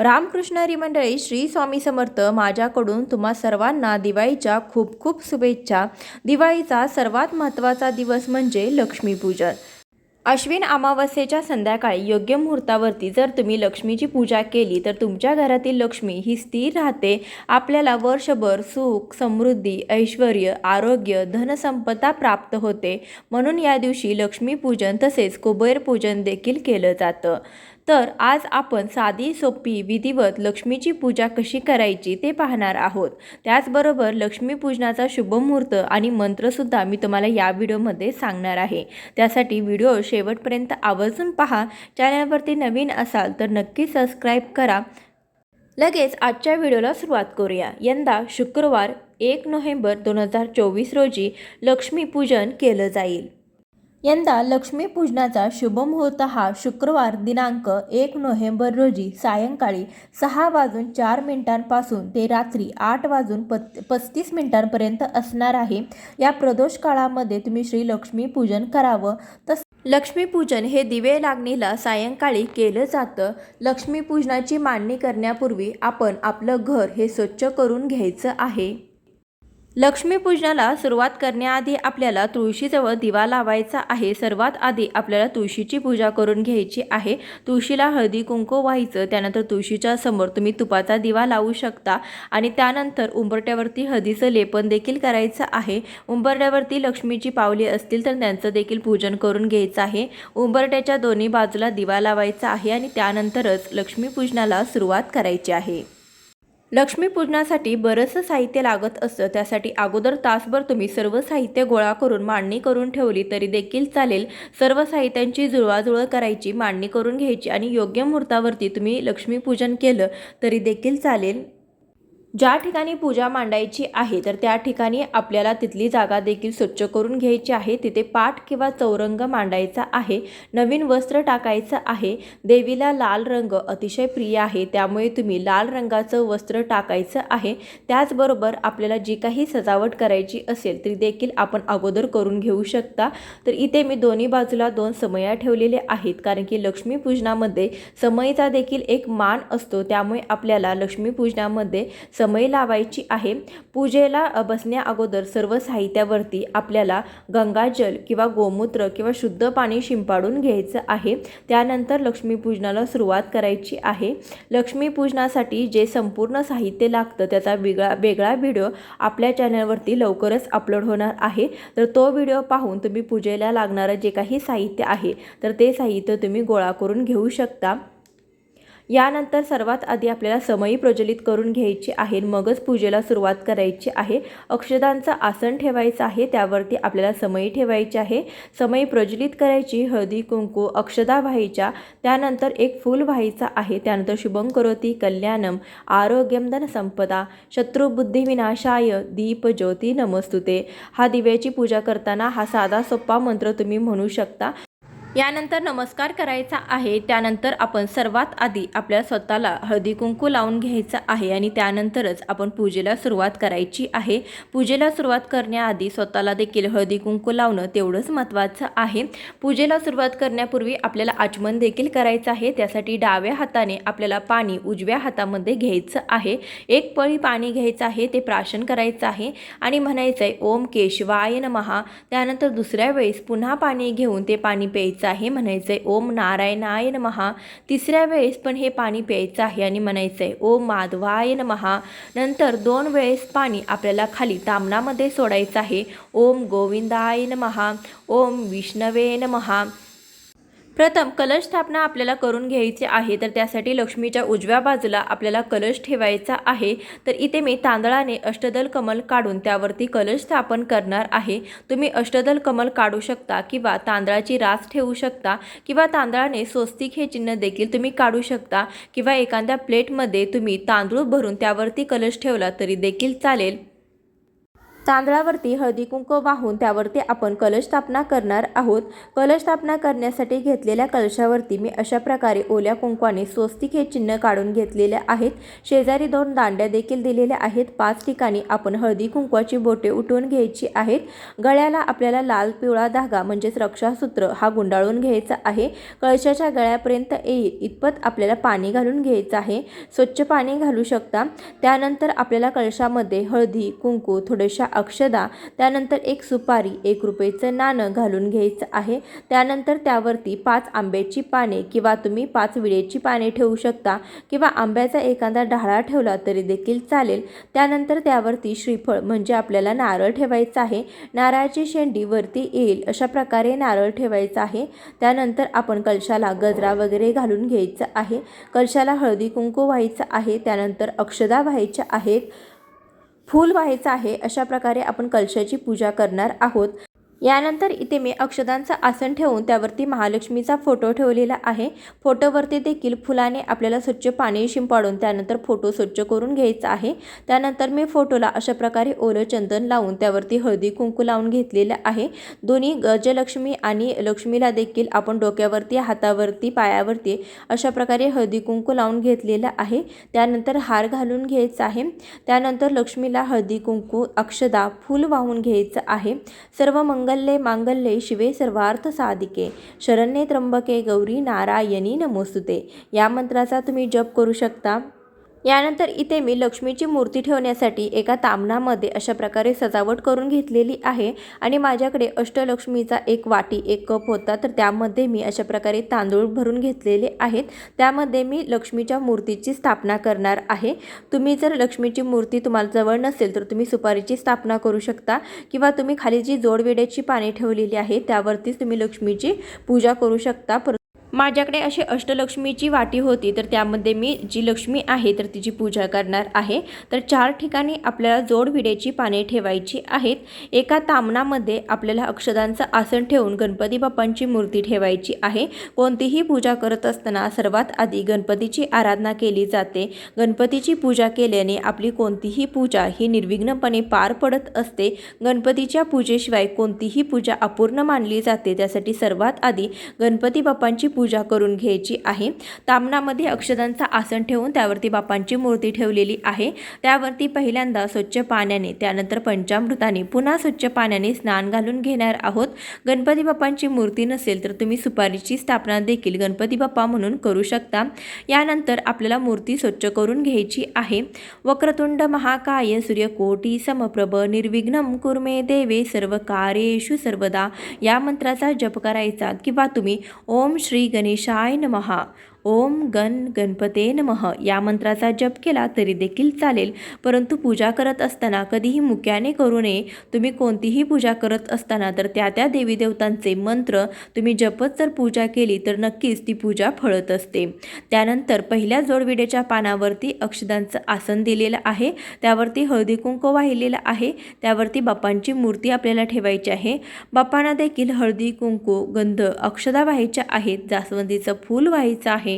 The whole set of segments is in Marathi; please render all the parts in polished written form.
रामकृष्ण हरी मंडळी, श्री स्वामी समर्थ. माझ्याकडून तुम्हा सर्वांना दिवाळीच्या खूप खूप शुभेच्छा. दिवाळीचा सर्वात महत्त्वाचा दिवस म्हणजे लक्ष्मीपूजन. अश्विन अमावस्येच्या संध्याकाळी योग्य मुहूर्तावरती जर तुम्ही लक्ष्मीची पूजा केली तर तुमच्या घरातील लक्ष्मी ही स्थिर राहते. आपल्याला वर्षभर सुख, समृद्धी, ऐश्वर्य, आरोग्य, धनसंपदा प्राप्त होते. म्हणून या दिवशी लक्ष्मीपूजन तसेच कुबेरपूजन देखील केलं जातं. तर आज आपण साधी सोपी विधिवत लक्ष्मीची पूजा कशी करायची ते पाहणार आहोत. त्याचबरोबर लक्ष्मीपूजनाचा शुभ मुहूर्त आणि मंत्रसुद्धा मी तुम्हाला या व्हिडिओमध्ये सांगणार आहे. त्यासाठी व्हिडिओ शेवटपर्यंत आवर्जून पहा. चॅनलवरती नवीन असाल तर नक्की सबस्क्राईब करा. लगेच आजच्या व्हिडिओला सुरुवात करूया. यंदा शुक्रवार 1 नोव्हेंबर 2024 रोजी लक्ष्मीपूजन केलं जाईल. यंदा लक्ष्मीपूजनाचा शुभ मुहूर्त हा शुक्रवार दिनांक 1 नोव्हेंबर रोजी सायंकाळी 6:04 ते रात्री 8:35 असणार आहे. या प्रदोष काळामध्ये तुम्ही श्री लक्ष्मीपूजन करावं. लक्ष्मीपूजन हे दिवे लागणीला सायंकाळी केलं जातं. लक्ष्मीपूजनाची मांडणी करण्यापूर्वी आपण आपलं घर हे स्वच्छ करून घ्यायचं आहे. लक्ष्मीपूजनाला सुरुवात करण्याआधी आपल्याला तुळशीजवळ दिवा लावायचा आहे. सर्वात आधी आपल्याला तुळशीची पूजा करून घ्यायची आहे. तुळशीला हळदी कुंकू व्हायचं. त्यानंतर तुळशीच्या समोर तुम्ही तुपाचा दिवा लावू शकता आणि त्यानंतर उंबरट्यावरती हळदीचं लेपन देखील करायचं आहे. उंबरट्यावरती लक्ष्मीची पावले असतील तर त्यांचं देखील पूजन करून घ्यायचं आहे. उंबरट्याच्या दोन्ही बाजूला दिवा लावायचा आहे आणि त्यानंतरच लक्ष्मीपूजनाला सुरुवात करायची आहे. लक्ष्मीपूजनासाठी बरंचसं साहित्य लागत असतं. त्यासाठी अगोदर तासभर तुम्ही सर्व साहित्य गोळा करून मांडणी करून ठेवली तरी देखील चालेल. सर्व साहित्यांची जुळवाजुळव करायची, मांडणी करून घ्यायची आणि योग्य मुहूर्तावरती तुम्ही लक्ष्मीपूजन केलं तरी देखील चालेल. ज्या ठिकाणी पूजा मांडायची आहे तर त्या ठिकाणी आपल्याला तिथली जागा देखील स्वच्छ करून घ्यायची आहे. तिथे पाट किंवा चौरंग मांडायचा आहे. नवीन वस्त्र टाकायचं आहे. देवीला लाल रंग अतिशय प्रिय आहे, त्यामुळे तुम्ही लाल रंगाचं वस्त्र टाकायचं आहे. त्याचबरोबर आपल्याला जी काही सजावट करायची असेल तरी देखील आपण अगोदर करून घेऊ शकता. तर इथे मी दोन्ही बाजूला 2 समया ठेवलेले आहेत, कारण की लक्ष्मीपूजनामध्ये समईचा देखील एक मान असतो. त्यामुळे आपल्याला लक्ष्मीपूजनामध्ये समय लावायची आहे. पूजेला बसण्या अगोदर सर्व साहित्यावरती आपल्याला गंगाजल किंवा गोमूत्र किंवा शुद्ध पाणी शिंपाडून घ्यायचं आहे. त्यानंतर लक्ष्मीपूजनाला सुरुवात करायची आहे. लक्ष्मीपूजनासाठी जे संपूर्ण साहित्य लागतं त्याचा वेगळा व्हिडिओ आपल्या चॅनलवरती लवकरच अपलोड होणार आहे. तर तो व्हिडिओ पाहून तुम्ही पूजेला लागणारं जे काही साहित्य आहे तर ते साहित्य तुम्ही गोळा करून घेऊ शकता. यानंतर सर्वात आधी आपल्याला समई प्रज्वलित करून घ्यायची आहे. मगच पूजेला सुरुवात करायची आहे. अक्षदांचं आसन ठेवायचं आहे. त्यावरती आपल्याला समई ठेवायची आहे. समई प्रज्वलित करायची. हळदी कुंकू अक्षदा व्हायच्या. त्यानंतर एक फूल व्हायचं आहे. त्यानंतर शुभं करोती कल्याणम आरोग्यम धनसंपदा शत्रुबुद्धी विनाशाय दीप ज्योती नमस्तुते. हा दिव्याची पूजा करताना हा साधा सोपा मंत्र तुम्ही म्हणू शकता. यानंतर नमस्कार करायचा आहे. त्यानंतर आपण सर्वात आधी आपल्या स्वतःला हळदी कुंकू लावून घ्यायचं आहे आणि त्यानंतरच आपण पूजेला सुरुवात करायची आहे. पूजेला सुरुवात करण्याआधी स्वतःला देखील हळदी कुंकू लावणं तेवढंच महत्त्वाचं आहे. पूजेला सुरुवात करण्यापूर्वी आपल्याला आचमन देखील करायचं आहे. त्यासाठी डाव्या हाताने आपल्याला पाणी उजव्या हातामध्ये घ्यायचं आहे. एक पळी पाणी घ्यायचं आहे, ते प्राशन करायचं आहे आणि म्हणायचं आहे ओम केशवाय नमः. त्यानंतर दुसऱ्या वेळेस पुन्हा पाणी घेऊन ते पाणी प्यायचं आहे. म्हणायचंय ओम नारायणाय नमः. तिसऱ्या वेळेस पण हे पाणी प्यायचं आहे आणि म्हणायचंय ओम माधवाय नमः. नंतर 2 वेळेस पाणी आपल्याला खाली तामणामध्ये सोडायचं आहे. ओम गोविंदाय नमः, ओम विष्णवे नमः. प्रथम कलश स्थापना आपल्याला करून घ्यायची आहे. तर त्यासाठी लक्ष्मीच्या उजव्या बाजूला आपल्याला कलश ठेवायचा आहे. तर इथे मी तांदळाने अष्टदल कमल काढून त्यावरती कलश स्थापन करणार आहे. तुम्ही अष्टदल कमल काढू शकता किंवा तांदळाची रास ठेवू शकता किंवा तांदळाने स्वस्तिक हे चिन्ह देखील तुम्ही काढू शकता किंवा एखाद्या प्लेटमध्ये तुम्ही तांदूळ भरून त्यावरती कलश ठेवला तरी देखील चालेल. तांदळावरती हळदी कुंकू वाहून त्यावरती आपण कलश स्थापना करणार आहोत। कलश स्थापना करण्यासाठी घेतलेल्या कलशावरती मी अशा प्रकारे ओल्या कुंकवाने स्वस्तिक हे चिन्ह काढून घेतलेले आहेत। शेजारी 2 दांड्या देखील दिलेल्या आहेत। 5 ठिकाणी आपण हळदी कुंकवाची बोटे उठवून घ्यायची आहेत। गळ्याला आपल्याला लाल पिवळा धागा म्हणजेच रक्षासूत्र हा गुंडाळून घ्यायचा आहे। कलशाच्या गळ्यापर्यंत येईल इतपत आपल्याला पाणी घालून घ्यायचं आहे। स्वच्छ पाणी घालू शकता। त्यानंतर आपल्याला कलशामध्ये हळदी कुंकू थोड्याशा अक्षदा, त्यानंतर 1 सुपारी, 1 रुपयाचं नाणं घालून घ्यायचं आहे। त्यानंतर त्यावरती 5 आंब्याची पाने किंवा तुम्ही 5 विड्याची पाने ठेवू शकता किंवा आंब्याचा एखादा ढाळा ठेवला तरी देखील चालेल। त्यानंतर त्यावरती श्रीफळ म्हणजे आपल्याला नारळ ठेवायचा आहे। नारळाची शेंडी वरती येईल अशा प्रकारे नारळ ठेवायचा आहे। त्यानंतर आपण कलशाला गजरा वगैरे घालून घ्यायचं आहे। कलशाला हळदी कुंकू व्हायचं आहे। त्यानंतर अक्षदा व्हायच्या आहेत, फूल व्हायचं आहे। अशा प्रकारे आपण कलशाची पूजा करणार आहोत। यानंतर इथे मी अक्षदांचं आसन ठेवून त्यावरती महालक्ष्मीचा फोटो ठेवलेला आहे। फोटोवरती देखील फुलाने आपल्याला स्वच्छ पाणी शिंपडून त्यानंतर फोटो स्वच्छ करून घ्यायचा आहे। त्यानंतर मी फोटोला अशा प्रकारे ओलं चंदन लावून त्यावरती हळदी कुंकू लावून घेतलेलं आहे। दोन्ही गजलक्ष्मी आणि लक्ष्मीला देखील आपण डोक्यावरती, हातावरती, पायावरती अशा प्रकारे हळदी कुंकू लावून घेतलेलं आहे। त्यानंतर हार घालून घ्यायचा आहे। त्यानंतर लक्ष्मीला हळदी कुंकू, अक्षदा, फूल वाहून घ्यायचं आहे। सर्व मंगल्ये मांगल्ये शिवे सर्वार्थ साधिके शरण्ये त्र्यंबके गौरी नारायणी नमोस्तुते या मंत्राचा तुम्ही जप करू शकता। यानंतर इथे मी लक्ष्मीची मूर्ती ठेवण्यासाठी एका तामणामध्ये अशा प्रकारे सजावट करून घेतलेली आहे आणि माझ्याकडे अष्टलक्ष्मीचा एक वाटी, एक कप होता, तर त्यामध्ये मी अशा प्रकारे तांदूळ भरून घेतलेले आहेत। त्यामध्ये मी लक्ष्मीच्या मूर्तीची स्थापना करणार आहे। तुम्ही जर लक्ष्मीची मूर्ती तुम्हाला जवळ नसेल तर तुम्ही सुपारीची स्थापना करू शकता किंवा तुम्ही खाली जी जोडविड्याची पाने ठेवलेली आहे त्यावरतीच तुम्ही लक्ष्मीची पूजा करू शकता। माझ्याकडे अशी अष्टलक्ष्मीची वाटी होती, तर त्यामध्ये मी जी लक्ष्मी आहे तर तिची पूजा करणार आहे। तर 4 ठिकाणी आपल्याला जोडविड्याची पाने ठेवायची आहेत। एका तामणामध्ये आपल्याला अक्षदांचं आसन ठेवून गणपती बाप्पांची मूर्ती ठेवायची आहे। कोणतीही पूजा करत असताना सर्वात आधी गणपतीची आराधना केली जाते। गणपतीची पूजा केल्याने आपली कोणतीही पूजा ही निर्विघ्नपणे पार पडत असते। गणपतीच्या पूजेशिवाय कोणतीही पूजा अपूर्ण मानली जाते। त्यासाठी सर्वात आधी गणपती बाप्पांची पूजा करून घ्यायची आहे। तामणामध्ये अक्षदांचा आसन ठेवून त्यावरती बाप्पांची मूर्ती ठेवलेली आहे। त्यावरती पहिल्यांदा स्वच्छ पाण्याने, त्यानंतर पंचामृताने, पुन्हा स्वच्छ पाण्याने स्नान घालून घेणार आहोत। गणपती बाप्पांची मूर्ती नसेल तर तुम्ही सुपारीची स्थापना देखील गणपती बाप्पा म्हणून करू शकता। यानंतर आपल्याला मूर्ती स्वच्छ करून घ्यायची आहे। वक्रतुंड महाकाय सूर्यकोटी समप्रभ निर्विघ्नं कुर्मे देवे सर्व कार्येषु सर्वदा या मंत्राचा जप करायचा किंवा तुम्ही ओम श्री गणेशाय नमः, ओम गणपते नमः या मंत्राचा जप केला तरी देखील चालेल। परंतु पूजा करत असताना कधीही मुक्याने करू नये। तुम्ही कोणतीही पूजा करत असताना तर त्या देवी देवतांचे मंत्र तुम्ही जपत जर पूजा केली तर नक्कीच ती पूजा फळत असते। त्यानंतर पहिल्या जोडविड्याच्या पानावरती अक्षदांचं आसन दिलेलं आहे, त्यावरती हळदी कुंकू वाहिलेलं आहे, त्यावरती बाप्पांची मूर्ती आपल्याला ठेवायची आहे। बाप्पांना देखील हळदी कुंकू, गंध, अक्षदा व्हायच्या आहेत, जास्वंदीचं फूल व्हायचं आहे।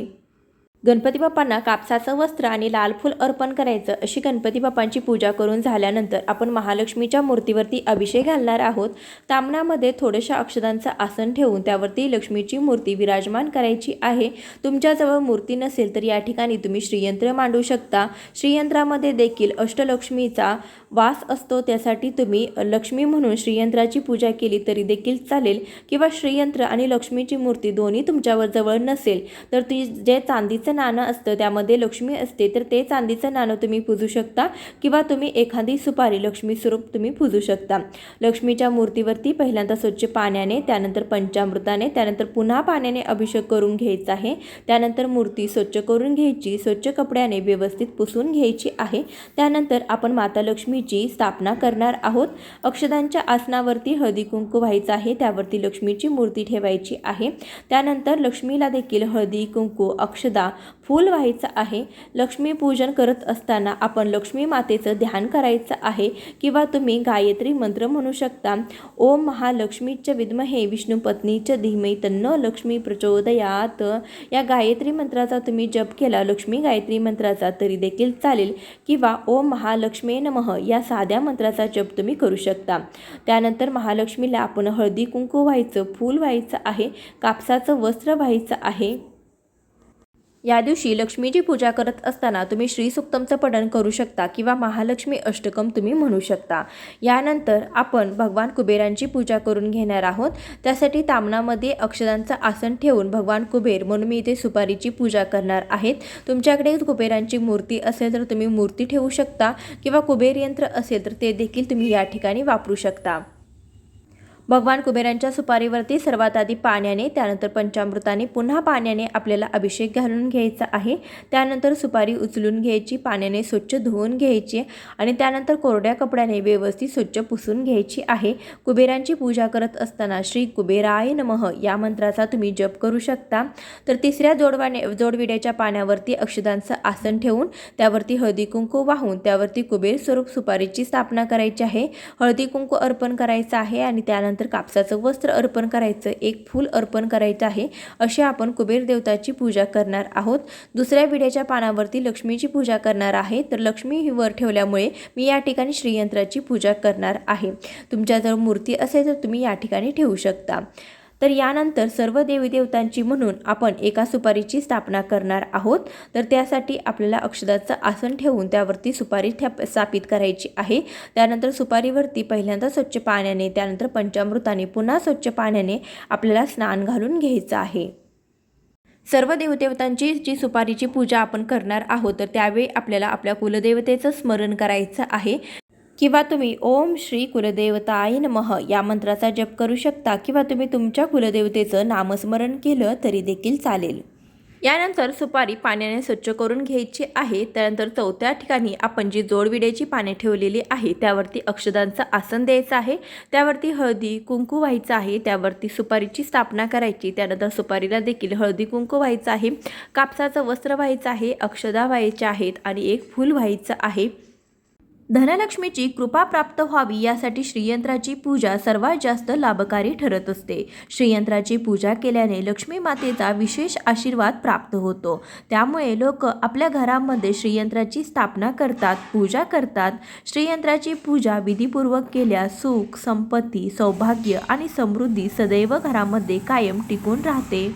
गणपती बाप्पांना कापसाचं वस्त्र आणि लाल फूल अर्पण करायचं। अशी गणपती बाप्पांची पूजा करून झाल्यानंतर आपण महालक्ष्मीच्या मूर्तीवरती अभिषेक घालणार आहोत। तामणामध्ये थोड्याशा अक्षदांचं आसन ठेवून त्यावरती लक्ष्मीची मूर्ती विराजमान करायची आहे। तुमच्याजवळ मूर्ती नसेल तर या ठिकाणी तुम्ही श्रीयंत्र मांडू शकता। श्रीयंत्रामध्ये देखील अष्टलक्ष्मीचा वास असतो, त्यासाठी तुम्ही लक्ष्मी म्हणून श्रीयंत्राची पूजा केली तरी देखील चालेल किंवा श्रीयंत्र आणि लक्ष्मीची मूर्ती दोन्ही तुमच्यावर जवळ नसेल तर ती जे चांदीचं नाणं असतं त्यामध्ये लक्ष्मी असते तर ते चांदीचं नाणं तुम्ही पूजू शकता किंवा तुम्ही एखादी सुपारी लक्ष्मी स्वरूप तुम्ही पूजू शकता। लक्ष्मीच्या मूर्तीवरती पहिल्यांदा स्वच्छ पाण्याने, त्यानंतर पंचामृताने, त्यानंतर पुन्हा पाण्याने अभिषेक करून घ्यायचा आहे। त्यानंतर मूर्ती स्वच्छ करून घ्यायची, स्वच्छ कपड्याने व्यवस्थित पुसून घ्यायची आहे। त्यानंतर आपण माता लक्ष्मीची स्थापना करणार आहोत। अक्षदांच्या आसनावरती हळदी कुंकू व्हायचं आहे, त्यावरती लक्ष्मीची मूर्ती ठेवायची आहे। त्यानंतर लक्ष्मीला देखील हळदी कुंकू, अक्षदा फूल व्हायचं आहे। लक्ष्मीपूजन करत असताना आपण लक्ष्मी मातेचं ध्यान करायचं आहे किंवा तुम्ही गायत्री मंत्र म्हणू शकता। ओम महालक्ष्मीच विद्महे विष्णुपत्नीच धीमहि तन्नो लक्ष्मी प्रचोदयात। या गायत्री मंत्राचा तुम्ही जप केला, लक्ष्मी गायत्री मंत्राचा, तरी देखील चालेल किंवा ओम महालक्ष्मी नमः या साध्या मंत्राचा जप तुम्ही करू शकता। त्यानंतर महालक्ष्मीला आपण हळदी कुंकू व्हायचं, फूल व्हायचं आहे, कापसाचं वस्त्र व्हायचं आहे। या दिवशी लक्ष्मीची पूजा करत असताना तुम्ही श्री सुक्तमचं पठण करू शकता किंवा महालक्ष्मी अष्टकम तुम्ही म्हणू शकता। यानंतर आपण भगवान कुबेरांची पूजा करून घेणार आहोत। त्यासाठी तामणामध्ये अक्षदांचं आसन ठेवून भगवान कुबेर म्हणून मी इथे सुपारीची पूजा करणार आहेत। तुमच्याकडे कुबेरांची मूर्ती असेल तर तुम्ही मूर्ती ठेवू शकता किंवा कुबेर यंत्र असेल तर ते देखील तुम्ही या ठिकाणी वापरू शकता। भगवान कुबेरांच्या सुपारीवरती सर्वात आधी पाण्याने, त्यानंतर पंचामृताने, पुन्हा पाण्याने आपल्याला अभिषेक घालून घ्यायचा आहे। त्यानंतर सुपारी उचलून घ्यायची, पाण्याने स्वच्छ धुवून घ्यायची आणि त्यानंतर कोरड्या कपड्याने व्यवस्थित स्वच्छ पुसून घ्यायची आहे। कुबेरांची पूजा करत असताना श्री कुबेराय नमः या मंत्राचा तुम्ही जप करू शकता। तर तिसऱ्या जोडविड्याच्या पाण्यावरती अक्षदांचं आसन ठेवून त्यावरती हळदी कुंकू वाहून त्यावरती कुबेर स्वरूप सुपारीची स्थापना करायची आहे। हळदी कुंकू अर्पण करायचं आहे आणि त्यानंतर कापसाचं वस्त्र अर्पण करायचं, एक फूल अर्पण करायचं आहे। अशी आपण कुबेर देवताची पूजा करणार आहोत। दुसऱ्या विड्याच्या पानावरती लक्ष्मीची पूजा करणार आहे। तर लक्ष्मी वर ठेवल्यामुळे मी या ठिकाणी श्रीयंत्राची पूजा करणार आहे। तुमच्याजवळ मूर्ती असेल तर तुम्ही या ठिकाणी ठेवू शकता। तर यानंतर सर्व देवी देवतांची म्हणून आपण एका सुपारीची स्थापना करणार आहोत। तर त्यासाठी आपल्याला अक्षदाचं आसन ठेवून त्यावरती सुपारी स्थापित करायची आहे। त्यानंतर सुपारीवरती पहिल्यांदा स्वच्छ पाण्याने, त्यानंतर पंचामृताने, पुन्हा स्वच्छ पाण्याने आपल्याला स्नान घालून घ्यायचं आहे। सर्व देवदेवतांची जी सुपारीची पूजा आपण करणार आहोत तर त्यावेळी आपल्याला आपल्या कुलदेवतेचं स्मरण करायचं आहे किंवा तुम्ही ओम श्री कुलदेवताय नमः या मंत्राचा जप करू शकता किंवा तुम्ही तुमच्या कुलदेवतेचं नामस्मरण केलं तरी देखील चालेल। यानंतर सुपारी पाण्याने स्वच्छ करून घ्यायची आहे। त्यानंतर चौथ्या ठिकाणी आपण जी जोडविड्याची पाने ठेवलेली आहे त्यावरती अक्षदांचं आसन द्यायचं आहे। त्यावरती हळदी कुंकू व्हायचं आहे, त्यावरती सुपारीची स्थापना करायची। त्यानंतर सुपारीला देखील हळदी कुंकू व्हायचं आहे, कापसाचं वस्त्र व्हायचं आहे, अक्षदा व्हायच्या आहेत आणि एक फूल व्हायचं आहे। धनलक्ष्मीची कृपा प्राप्त व्हावी यासाठी श्रीयंत्राची पूजा सर्वात जास्त लाभकारी ठरत असते। श्रीयंत्राची पूजा केल्याने लक्ष्मी मातेचा विशेष आशीर्वाद प्राप्त होतो। त्यामुळे लोक आपल्या घरामध्ये श्रीयंत्राची स्थापना करतात, पूजा करतात। श्रीयंत्राची पूजा विधीपूर्वक केल्यास सुख, संपत्ती, सौभाग्य आणि समृद्धी सदैव घरामध्ये कायम टिकून राहते।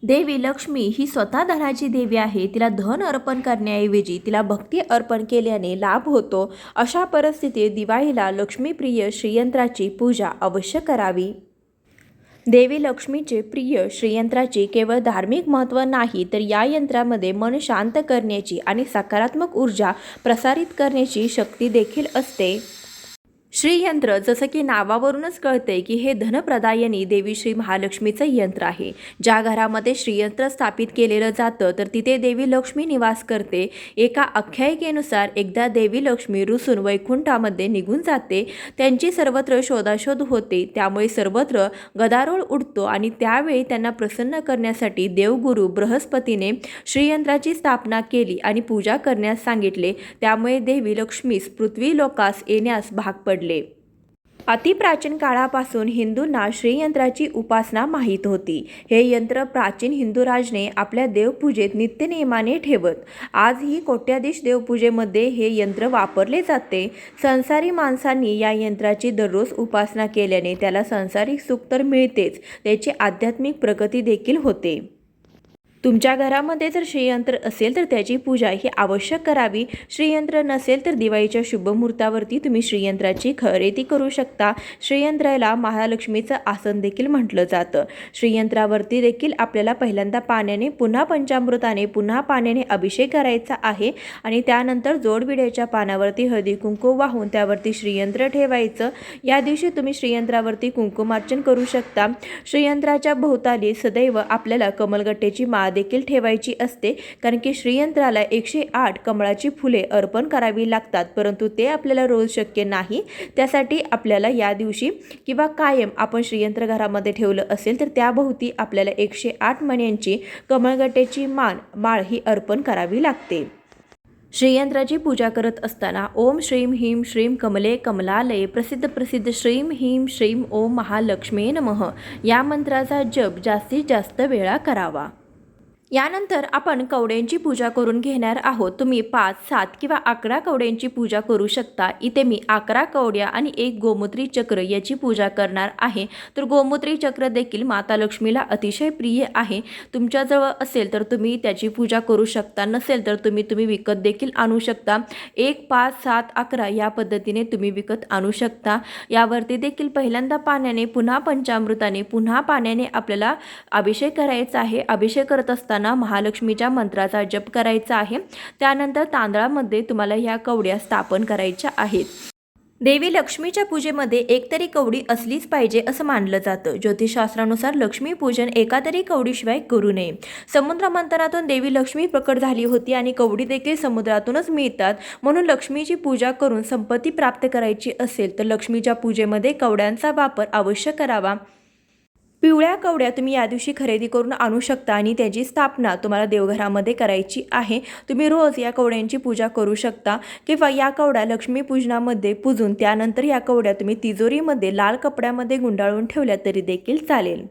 देवी लक्ष्मी ही स्वतः धनाची देवी आहे। तिला धन अर्पण करण्याऐवजी तिला भक्ती अर्पण केल्याने लाभ होतो। अशा परिस्थितीत दिवाळीला लक्ष्मीप्रिय श्रीयंत्राची पूजा अवश्य करावी। देवी लक्ष्मीचे प्रिय श्रीयंत्राचे केवळ धार्मिक महत्त्व नाही तर या यंत्रामध्ये मन शांत करण्याची आणि सकारात्मक ऊर्जा प्रसारित करण्याची शक्ती देखील असते। श्रीयंत्र जसं की नावावरूनच कळते की हे धनप्रदायिनी देवी श्री महालक्ष्मीचं यंत्र आहे। ज्या घरामध्ये श्रीयंत्र स्थापित केलेलं जातं तर तिथे देवी लक्ष्मी निवास करते। एका आख्यायिकेनुसार एकदा देवी लक्ष्मी रुसून वैकुंठामध्ये निघून जाते, त्यांची सर्वत्र शोधाशोध होते। त्यामुळे सर्वत्र गदारोळ उडतो आणि त्यावेळी त्यांना प्रसन्न करण्यासाठी देवगुरु बृहस्पतीने श्रीयंत्राची स्थापना केली आणि पूजा करण्यास सांगितले। त्यामुळे देवी लक्ष्मीस पृथ्वी लोकास येण्यास भाग पडले। अतिप्राचीन काळापासून हिंदूंना श्रीयंत्राची उपासना माहीत होती। हे यंत्र प्राचीन हिंदू राजने आपल्या देवपूजेत नित्यनेमाने ठेवत। आजही कोट्याधीश देवपूजेमध्ये हे यंत्र वापरले जाते। संसारी माणसांनी या यंत्राची दररोज उपासना केल्याने त्याला सांसारिक सुख तर मिळतेच, त्याची आध्यात्मिक प्रगती देखील होते। तुमच्या घरामध्ये जर श्रीयंत्र असेल तर त्याची पूजा ही आवश्यक करावी। श्रीयंत्र नसेल तर दिवाळीच्या शुभ मुहूर्तावरती तुम्ही श्रीयंत्राची खरेदी करू शकता। श्रीयंत्राला महालक्ष्मीचं आसन देखील म्हटलं जातं। श्रीयंत्रावरती देखील आपल्याला पहिल्यांदा पाण्याने, पुन्हा पंचामृताने, पुन्हा पाण्याने अभिषेक करायचा आहे आणि त्यानंतर जोडविड्याच्या पानावरती हळदी कुंकू वाहून त्यावरती श्रीयंत्र ठेवायचं। या दिवशी तुम्ही श्रीयंत्रावरती कुंकुमार्चन करू शकता। श्रीयंत्राच्या भोवताली सदैव आपल्याला कमलगट्ट्याची माळ देखील ठेवायची असते, कारण की श्रीयंत्राला 108 कमळाची फुले अर्पण करावी लागतात, परंतु ते आपल्याला रोज शक्य नाही. त्यासाठी आपल्याला या दिवशी किंवा कायम आपण श्रीयंत्र घरामध्ये ठेवलं असेल तर त्याभोवती आपल्याला 108 मण्यांची कमळगट्ट्याची माळ ही अर्पण करावी लागते. श्रीयंत्राची पूजा करत असताना ओम श्रीम ह्रीं श्रीं कमले कमलालये प्रसिद्ध श्रीं ह्रीं श्रीं ओम महालक्ष्मी नमः या मंत्राचा जप जास्तीत जास्त वेळा करावा. यानंतर आपण कवड्यांची पूजा करून घेणार आहोत. तुम्ही 5, 7 किंवा 11 कवड्यांची पूजा करू शकता. इथे मी 11 कवड्या आणि 1 गोमूत्री चक्र याची पूजा करणार आहे. तर गोमूत्री चक्र देखील माता लक्ष्मीला अतिशय प्रिय आहे. तुमच्याजवळ असेल तर तुम्ही त्याची पूजा करू शकता, नसेल तर तुम्ही विकत देखील आणू शकता. 1, 5, 7, 11 या पद्धतीने तुम्ही विकत आणू शकता. यावरती देखील पहिल्यांदा पाण्याने, पुन्हा पंचामृताने, पुन्हा पाण्याने आपल्याला अभिषेक करायचा आहे. अभिषेक करत असताना महालक्ष्मीच्या मंत्राचा जप करायचा आहे. त्यानंतर तांदळामध्ये तुम्हाला ह्या कवड्या स्थापन करायच्या आहेत. देवी लक्ष्मीच्या पूजेमध्ये एक तरी कवडी असलीच पाहिजे असं मानलं जातं. ज्योतिषशास्त्रानुसार लक्ष्मीपूजन एका तरी कवडीशिवाय करू नये. समुद्र मंथनातून देवी लक्ष्मी प्रकट झाली होती आणि कवडी देखील समुद्रातूनच मिळतात. म्हणून लक्ष्मीची पूजा करून संपत्ती प्राप्त करायची असेल तर लक्ष्मीच्या पूजेमध्ये कवड्यांचा वापर अवश्य करावा. पिवळ्या कवड्या तुम्ही या दिवशी खरेदी करून आणू शकता आणि त्याची स्थापना तुम्हाला देवघरामध्ये करायची आहे. तुम्ही रोज या कवड्यांची पूजा करू शकता किंवा या कवड्या लक्ष्मीपूजनामध्ये पूजून त्यानंतर या कवड्या तुम्ही तिजोरीमध्ये लाल कपड्यामध्ये गुंडाळून ठेवल्या तरी देखील चालेल.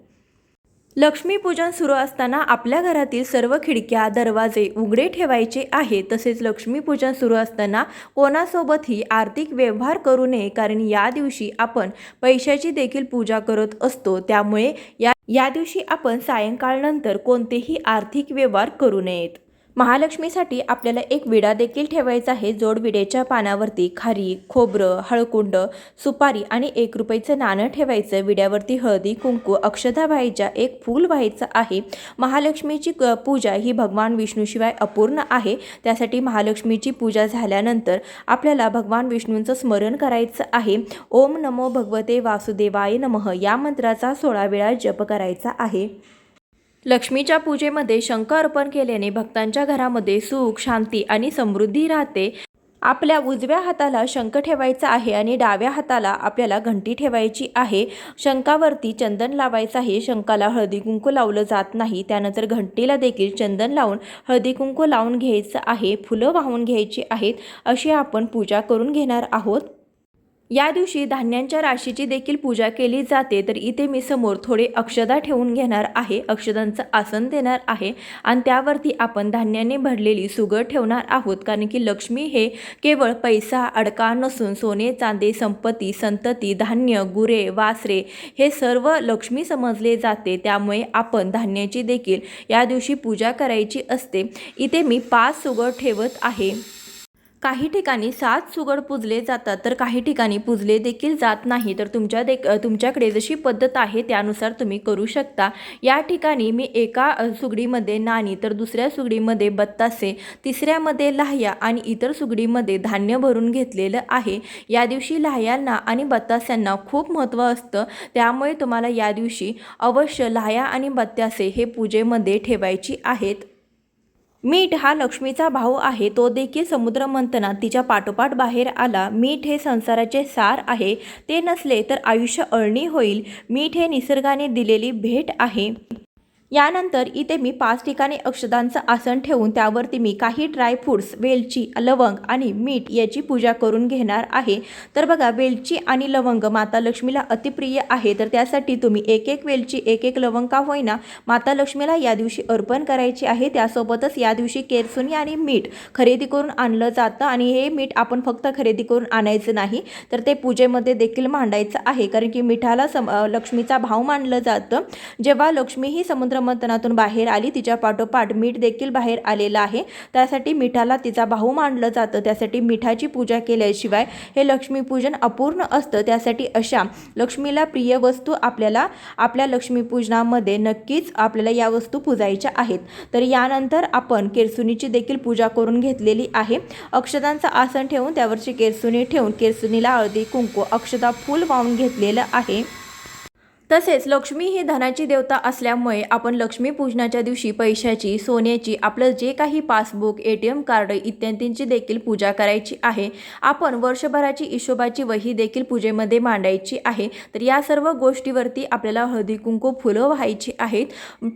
लक्ष्मीपूजन सुरू असताना आपल्या घरातील सर्व खिडक्या, दरवाजे उघडे ठेवायचे आहे. तसेच लक्ष्मीपूजन सुरू असताना कोणासोबतही आर्थिक व्यवहार करू नये, कारण या दिवशी आपण पैशाची देखील पूजा करत असतो. त्यामुळे या दिवशी आपण सायंकाळनंतर कोणतेही आर्थिक व्यवहार करू नयेत. महालक्ष्मीसाठी आपल्याला एक विडा देखील ठेवायचा आहे. जोड विड्याच्या पानावरती खारी, खोबरं, हळकुंड, सुपारी आणि 1 रुपयाचं नाणं ठेवायचं. विड्यावरती हळदी, कुंकू, अक्षता व्हायच्या, 1 फूल व्हायचं आहे. महालक्ष्मीची पूजा ही भगवान विष्णूशिवाय अपूर्ण आहे. त्यासाठी महालक्ष्मीची पूजा झाल्यानंतर आपल्याला भगवान विष्णूंचं स्मरण करायचं आहे. ओम नमो भगवते वासुदेवाय नमः या मंत्राचा 16 वेळा जप करायचा आहे. लक्ष्मीच्या पूजेमध्ये शंख अर्पण केल्याने भक्तांच्या घरामध्ये सुख, शांती आणि समृद्धी राहते. आपल्या उजव्या हाताला शंख ठेवायचा आहे आणि डाव्या हाताला आपल्याला घंटी ठेवायची आहे. शंखावरती चंदन लावायचं आहे. शंखाला हळदी कुंकू लावलं जात नाही. त्यानंतर घंटीला देखील चंदन लावून हळदी कुंकू लावून घ्यायचं आहे. फुलं वाहून घ्यायची आहेत. अशी आपण पूजा करून घेणार आहोत. या दिवशी धान्यांच्या राशीची देखील पूजा केली जाते. तर इथे मी समोर थोडे अक्षदा ठेवून घेणार आहे. अक्षदांचं आसन देणार आहे आणि त्यावरती आपण धान्याने भरलेली सुगड ठेवणार आहोत. कारण की लक्ष्मी हे केवळ पैसा, अडका नसून सोने, चांदी, संपत्ती, संतती, धान्य, गुरे, वासरे हे सर्व लक्ष्मी समजले जाते. त्यामुळे आपण धान्याची देखील या दिवशी पूजा करायची असते. इथे मी 5 सुगड ठेवत आहे. काही ठिकाणी 7 सुगड पूजले जातात, तर काही ठिकाणी पूजले देखील जात नाही. तर तुमच्याकडे जशी पद्धत आहे त्यानुसार तुम्ही करू शकता. या ठिकाणी मी एका सुगडीमध्ये नाणी, तर दुसऱ्या सुगडीमध्ये बत्तासे, तिसऱ्यामध्ये लाह्या आणि इतर सुगडीमध्ये धान्य भरून घेतलेलं आहे. या दिवशी लाह्यांना आणि बत्तास्यांना खूप महत्त्व असतं. त्यामुळे तुम्हाला या दिवशी अवश्य लाह्या आणि बत्तासे हे पूजेमध्ये ठेवायची आहेत. मीठ हा लक्ष्मीचा भाऊ आहे. तो देखील समुद्र मंथनात तिच्या पाठोपाठ बाहेर आला. मीठ हे संसाराचे सार आहे. ते नसले तर आयुष्य अळणी होईल. मीठ हे निसर्गाने दिलेली भेट आहे. यानंतर इथे मी 5 ठिकाणी अक्षदांचं आसन ठेवून त्यावरती मी काही ड्रायफ्रूट्स, वेलची, लवंग आणि मीठ याची पूजा करून घेणार आहे. तर बघा, वेलची आणि लवंग माता लक्ष्मीला अतिप्रिय आहे. तर त्यासाठी तुम्ही 1-1 वेलची, 1-1 लवंग का होईना माता लक्ष्मीला या दिवशी अर्पण करायची आहे. त्यासोबतच या दिवशी केरसुणी आणि मीठ खरेदी करून आणलं जातं आणि हे मीठ आपण फक्त खरेदी करून आणायचं नाही, तर ते पूजेमध्ये देखील मांडायचं आहे. कारण की मिठाला लक्ष्मीचा भाव मानलं जातं. जेव्हा लक्ष्मी ही समुद्र मंथनातून बाहेर आली, तिच्या पाठोपाठ मीठ देखील बाहेर आलेलं आहे. त्यासाठी मिठाला तिचा भाऊ मानलं जातं. त्यासाठी मिठाची पूजा केल्याशिवाय हे लक्ष्मीपूजन अपूर्ण असतं. त्यासाठी अशा लक्ष्मीला प्रिय वस्तू आपल्याला आपल्या लक्ष्मीपूजनामध्ये नक्कीच आपल्याला या वस्तू पूजायच्या आहेत. तर यानंतर आपण केरसुणीची देखील पूजा करून घेतलेली आहे. अक्षदांचं आसन ठेवून त्यावरची केरसुणी ठेवून केरसुणीला हळदी, कुंकू, अक्षदा, फूल वाहून घेतलेलं आहे. तसेच लक्ष्मी ही धनाची देवता असल्यामुळे आपण लक्ष्मी पूजनाच्या दिवशी पैशाची, सोन्याची, आपलं जे काही पासबुक, ATM कार्ड इत्यादींची देखील पूजा करायची आहे. आपण वर्षभराची हिशोबाची वही देखील पूजेमध्ये मांडायची आहे. तर या सर्व गोष्टीवरती आपल्याला हळदी कुंकू फुलं व्हायची आहेत.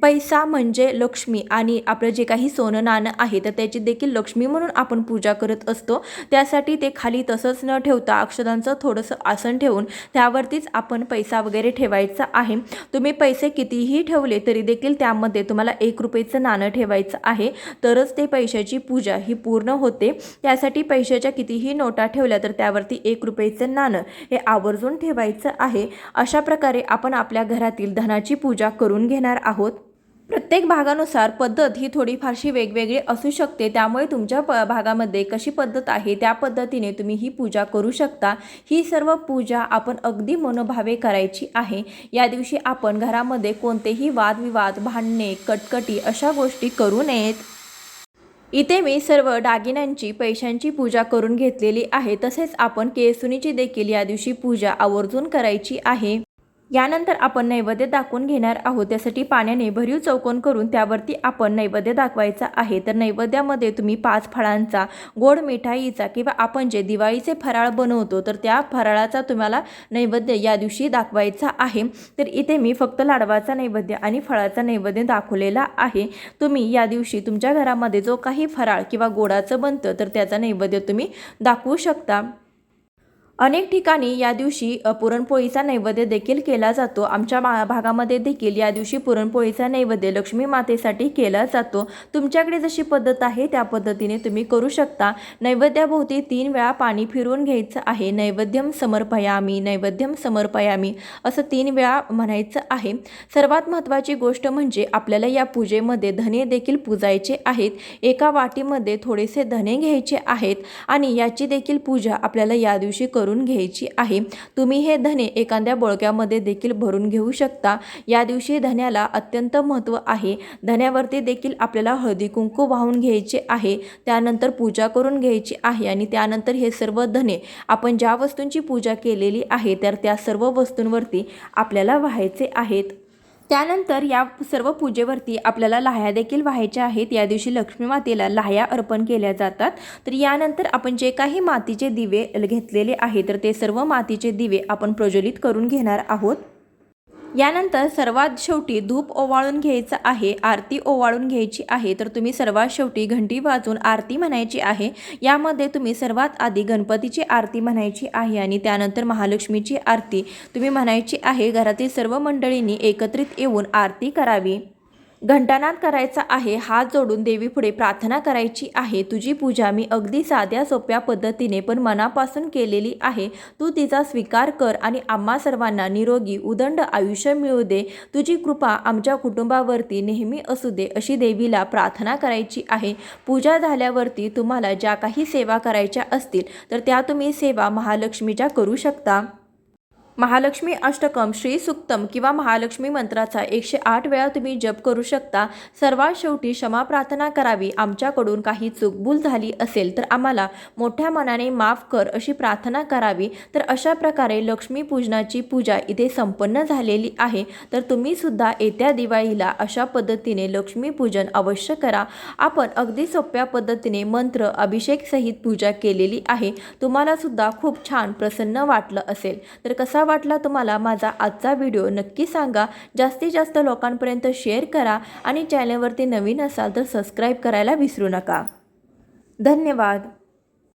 पैसा म्हणजे लक्ष्मी आणि आपलं जे काही सोनं नाणं आहे तर त्याची देखील लक्ष्मी म्हणून आपण पूजा करत असतो. त्यासाठी ते खाली तसंच न ठेवता अक्षतांचं थोडंसं आसन ठेवून त्यावरतीच आपण पैसा वगैरे ठेवायचा आहे. तुम्ही पैसे कितीही ठेवले तरी देखील त्यामध्ये तुम्हाला 1 रुपयाचं नाणं ठेवायचं आहे, तरच ते पैशाची पूजा ही पूर्ण होते. त्यासाठी पैशाच्या कितीही नोटा ठेवल्या तर त्यावरती 1 रुपयाचं नाणं हे आवर्जून ठेवायचं आहे. अशा प्रकारे आपण आपल्या घरातील धनाची पूजा करून घेणार आहोत. प्रत्येक भागानुसार पद्धत ही थोडीफारशी वेगवेगळी असू शकते, त्यामुळे तुमच्या भागामध्ये कशी पद्धत आहे त्या पद्धतीने तुम्ही ही पूजा करू शकता. ही सर्व पूजा आपण अगदी मनोभावे करायची आहे. या दिवशी आपण घरामध्ये कोणतेही वादविवाद, भांडणे, कटकटी अशा गोष्टी करू नयेत. इथे मी सर्व दागिन्यांची, पैशांची पूजा करून घेतलेली आहे. तसेच आपण केसुनीची देखील या दिवशी पूजा आवर्जून करायची आहे. यानंतर आपण नैवेद्य दाखवून घेणार आहोत. त्यासाठी पाण्याने भरीव चौकोन करून त्यावरती आपण नैवेद्य दाखवायचा आहे. तर नैवेद्यामध्ये तुम्ही 5 फळांचा, गोड मिठाईचा किंवा आपण जे दिवाळीचे फराळ बनवतो तर त्या फराळाचा तुम्हाला नैवेद्य या दिवशी दाखवायचा आहे. तर इथे मी फक्त लाडवाचा नैवेद्य आणि फळाचा नैवेद्य दाखवलेला आहे. तुम्ही या दिवशी तुमच्या घरामध्ये जो काही फराळ किंवा गोडाचं बनतं तर त्याचा नैवेद्य तुम्ही दाखवू शकता. अनेक ठिकाणी या दिवशी पुरणपोळीचा नैवेद्य देखील केला जातो. आमच्या भागामध्ये देखील या दिवशी पुरणपोळीचा नैवेद्य लक्ष्मी मातेसाठी केला जातो. तुमच्याकडे जशी पद्धत आहे त्या पद्धतीने तुम्ही करू शकता. नैवेद्याभोवती 3 वेळा पाणी फिरवून घ्यायचं आहे. नैवेद्यम समर्पयामी, नैवेद्यम समर्पयामी असं 3 वेळा म्हणायचं आहे. सर्वात महत्त्वाची गोष्ट म्हणजे आपल्याला या पूजेमध्ये धने देखील पूजायचे आहेत. एका वाटीमध्ये थोडेसे धने घ्यायचे आहेत आणि याची देखील पूजा आपल्याला या दिवशी करून घ्यायची आहे. तुम्ही हे धने एखाद्या बोळक्यामध्ये देखील भरून घेऊ शकता. या दिवशी धन्याला अत्यंत महत्त्व आहे. धन्यावरती देखील आपल्याला हळदी कुंकू वाहून घ्यायचे आहे. त्यानंतर पूजा करून घ्यायची आहे आणि त्यानंतर हे सर्व धने आपण ज्या वस्तूंची पूजा केलेली आहे तर त्या सर्व वस्तूंवरती आपल्याला वाहायचे आहेत. त्यानंतर या सर्व पूजेवरती आपल्याला लाह्या देखील व्हायच्या आहेत. या दिवशी लक्ष्मी मातेला लाह्या अर्पण केल्या जातात. तर यानंतर आपण जे काही मातीचे दिवे घेतलेले आहे तर ते सर्व मातीचे दिवे आपण प्रज्वलित करून घेणार आहोत. यानंतर सर्वात शेवटी धूप ओवाळून घ्यायचं आहे, आरती ओवाळून घ्यायची आहे. तर तुम्ही सर्वात शेवटी घंटी वाजवून आरती म्हणायची आहे. यामध्ये तुम्ही सर्वात आधी गणपतीची आरती म्हणायची आहे आणि त्यानंतर महालक्ष्मीची आरती तुम्ही म्हणायची आहे. घरातील सर्व मंडळींनी एकत्रित येऊन आरती करावी. घंटानाद करायचा आहे. हात जोडून देवीपुढे प्रार्थना करायची आहे. तुझी पूजा मी अगदी साध्या सोप्या पद्धतीने पण मनापासून केलेली आहे. तू तिचा स्वीकार कर आणि आम्हा सर्वांना निरोगी उदंड आयुष्य मिळू दे. तुझी कृपा आमच्या कुटुंबावरती नेहमी असू दे अशी देवीला प्रार्थना करायची आहे. पूजा झाल्यावरती तुम्हाला ज्या काही सेवा करायच्या असतील तर त्या तुम्ही सेवा महालक्ष्मीच्या करू शकता. महालक्ष्मी अष्टकम, श्री सुक्तम किंवा महालक्ष्मी मंत्राचा 108 वेळा तुम्ही जप करू शकता. सर्वात शेवटी क्षमा प्रार्थना करावी. आमच्याकडून काही चूकभूल झाली असेल तर आम्हाला मोठ्या मनाने माफ कर अशी प्रार्थना करावी. तर अशा प्रकारे लक्ष्मी पूजनाची पूजा इथे संपन्न झालेली आहे. तर तुम्ही सुद्धा येत्या दिवाळीला अशा पद्धतीने लक्ष्मी पूजन अवश्य करा. आपण अगदी सोप्या पद्धतीने मंत्र अभिषेक सहित पूजा केलेली आहे. तुम्हाला सुद्धा खूप छान प्रसन्न वाटलं असेल. तर कसा वाटला तुम्हाला माझा आजचा व्हिडिओ नक्की सांगा. जास्तीत जास्त लोकांपर्यंत शेअर करा आणि चॅनलवरती नवीन असाल तर सबस्क्राईब करायला विसरू नका. धन्यवाद.